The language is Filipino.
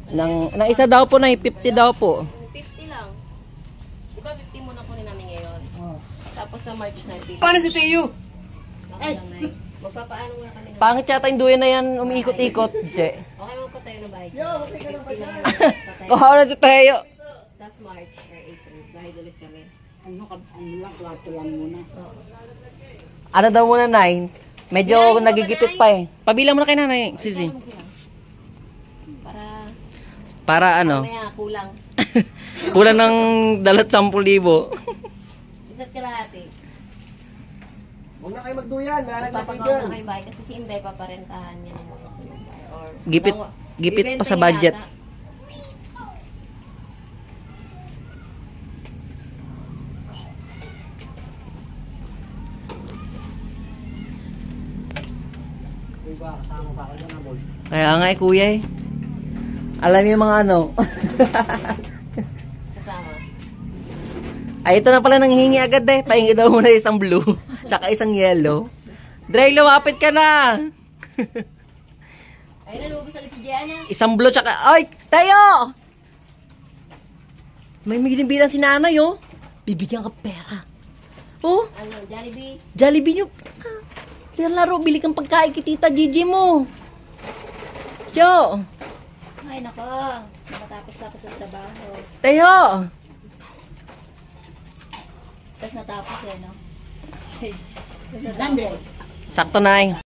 Ng isa daw po na 50 daw po. 50 lang. Di ba 50 muna kunin namin ngayon? Tapos sa March na 50. Paano si Teo? Okay lang, Nay. Magpapaano muna kami. Pangit yata yung duyan na yan, umiikot-ikot. Che. Okay, magpatayo na bahay. 50 lang. Kuha na si Teo. Tapos March or April. Bahay ulit kami. Ano lang, kwarto lang muna. Oo. Ano daw muna, Nay? Medyo nagigipit pa eh. Pabilang mo na kay Nanay, Sisi. Para ano? Mamaya, kulang. Kulang ng 10,000. Isa't kalahati. Huwag na kayo magduyan. Papagawa na kayo bahay kasi si Inday paparentahan niya ng mga bahay. Or, Gipit pa sa ibenta niya budget. yata. Kasama pa ako na boy. Kaya nga eh, kuya eh. Alam niyo yung mga ano. Kasama. Ay, ito na pala nanghihingi agad eh. Pahingi daw muna isang blue. Tsaka isang yellow. Dre, lumapit ka na. Ayun na, lumabas agad si Gianna. Isang blue tsaka... Ay, Tayo! May bilang si nanay oh. Bibigyan ka pera. Oh, Ano, Jollibee? Jollibee nyo. Laro, bili kang pagkain kay Tita Gigi mo. Jo. Ay, nako. Nakatapos-tapos ang trabaho. Tayo. Tapos natapos eh, no? Landres. Sakto na